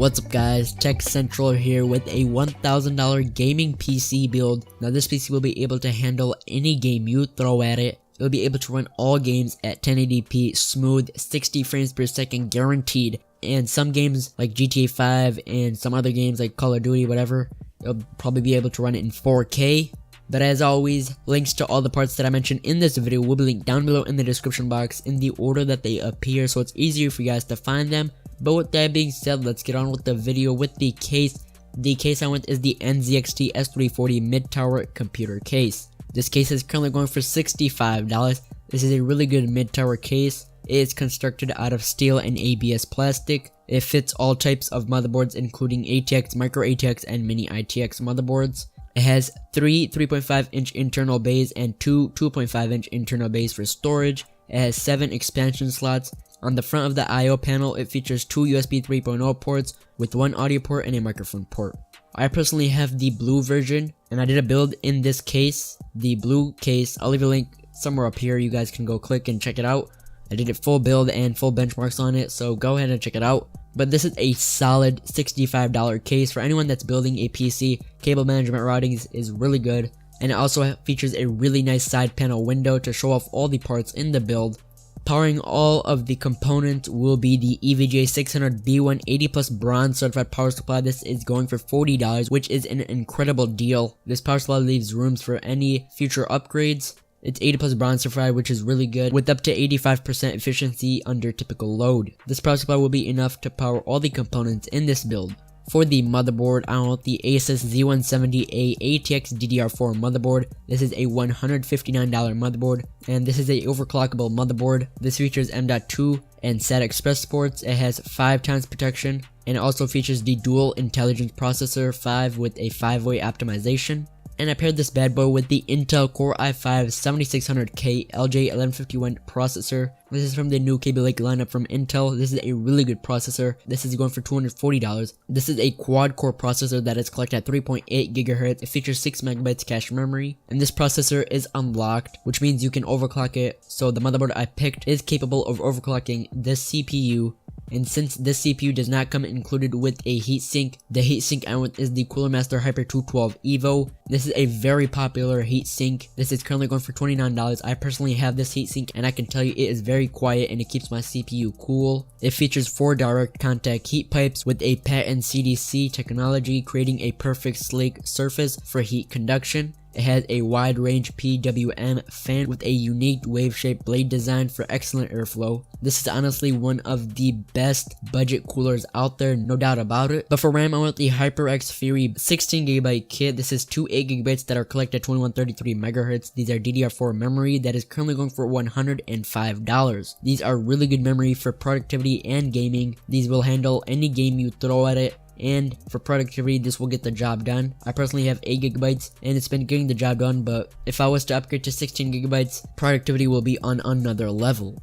What's up guys, Tech Central here with a $1,000 gaming PC build. Now this PC will be able to handle any game you throw at it. It will be able to run all games at 1080p, smooth, 60 frames per second guaranteed. And some games like GTA 5 and some other games like Call of Duty, whatever, it'll probably be able to run it in 4K. But as always, links to all the parts that I mentioned in this video will be linked down below in the description box in the order that they appear, so it's easier for you guys to find them. But with that being said, let's get on with the video with the case. The case I went is the NZXT S340 mid-tower computer case. This case is currently going for $65. This is a really good mid-tower case. It is constructed out of steel and ABS plastic. It fits all types of motherboards including ATX, micro ATX, and mini ITX motherboards. It has 3 3.5-inch internal bays and 2 2.5-inch internal bays for storage. It has 7 expansion slots. On the front of the I/O panel, it features 2 USB 3.0 ports with 1 audio port and a microphone port. I personally have the blue version, and I did a build in this case, the blue case. I'll leave a link somewhere up here. You guys can go click and check it out. I did a full build and full benchmarks on it, so go ahead and check it out. But this is a solid $65 case for anyone that's building a PC. Cable management routings is really good, and it also features a really nice side panel window to show off all the parts in the build. Powering all of the components will be the EVGA600B1 80+ bronze certified power supply. This is going for $40, which is an incredible deal. This power supply leaves rooms for any future upgrades. It's 80+ bronze certified, which is really good, with up to 85% efficiency under typical load. This power supply will be enough to power all the components in this build. For the motherboard, I want the Asus Z170A ATX DDR4 motherboard. This is a $159 motherboard, and this is a overclockable motherboard. This features M.2 and SATA Express ports. It has 5 times protection, and it also features the dual intelligence processor 5 with a 5-way optimization. And I paired this bad boy with the Intel Core i5 7600K LJ1151 processor. This is from the new Kaby Lake lineup from Intel. This is a really good processor. This is going for $240. This is a quad-core processor that is clocked at 3.8 GHz. It features 6 MB cache memory. And this processor is unlocked, which means you can overclock it. So the motherboard I picked is capable of overclocking this CPU. And since this CPU does not come included with a heatsink, the heatsink I want is the Cooler Master Hyper 212 Evo. This is a very popular heatsink. This is currently going for $29. I personally have this heatsink, and I can tell you it is very quiet and it keeps my CPU cool. It features 4 direct contact heat pipes with a patent CDC technology, creating a perfect sleek surface for heat conduction. It has a wide range PWM fan with a unique wave-shaped blade design for excellent airflow. This is honestly one of the best budget coolers out there, no doubt about it. But for RAM, I want the HyperX Fury 16GB kit. This is 2 8GB that are collected at 2133 MHz. These are DDR4 memory that is currently going for $105. These are really good memory for productivity and gaming. These will handle any game you throw at it. And for productivity, this will get the job done. I personally have 8GB and it's been getting the job done, but if I was to upgrade to 16GB, productivity will be on another level.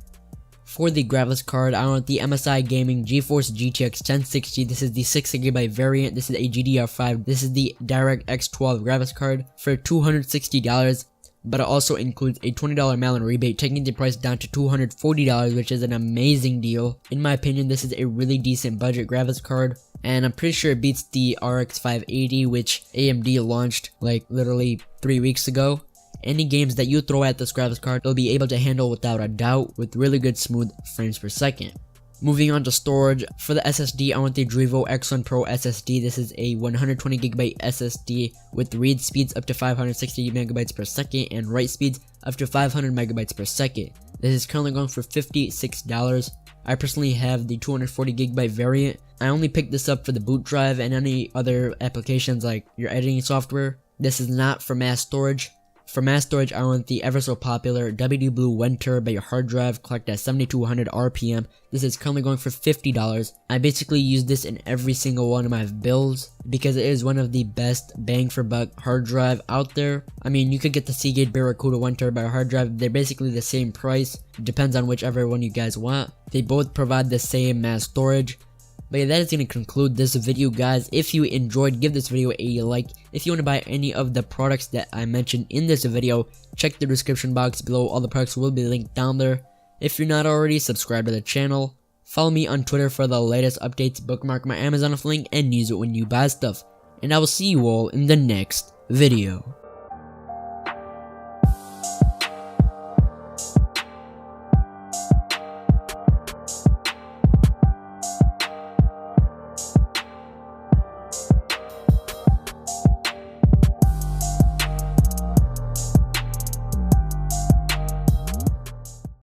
For the graphics card, I want the MSI Gaming GeForce GTX 1060. This is the 6GB variant. This is a GDR5. This is the DirectX 12 graphics card for $260. But it also includes a $20 mail-in rebate, taking the price down to $240, which is an amazing deal. In my opinion, this is a really decent budget graphics card, and I'm pretty sure it beats the RX 580, which AMD launched like literally 3 weeks ago. Any games that you throw at this graphics card, it'll be able to handle without a doubt, with really good smooth frames per second. Moving on to storage, for the SSD, I want the Drivo X1 Pro SSD. This is a 120GB SSD with read speeds up to 560 MB per second and write speeds up to 500 MB per second. This is currently going for $56. I personally have the 240GB variant. I only picked this up for the boot drive and any other applications like your editing software. This is not for mass storage. For mass storage, I want the ever so popular WD Blue 1TB hard drive clocked at 7200 RPM. This is currently going for $50. I basically use this in every single one of my builds because it is one of the best bang for buck hard drive out there. I mean, you could get the Seagate Barracuda 1TB hard drive. They're basically the same price. Depends on whichever one you guys want. They both provide the same mass storage. But yeah, that is going to conclude this video, guys. If you enjoyed, give this video a like. If you want to buy any of the products that I mentioned in this video, check the description box below. All the products will be linked down there. If you're not already, subscribe to the channel. Follow me on Twitter for the latest updates, bookmark my Amazon link, and use it when you buy stuff. And I will see you all in the next video.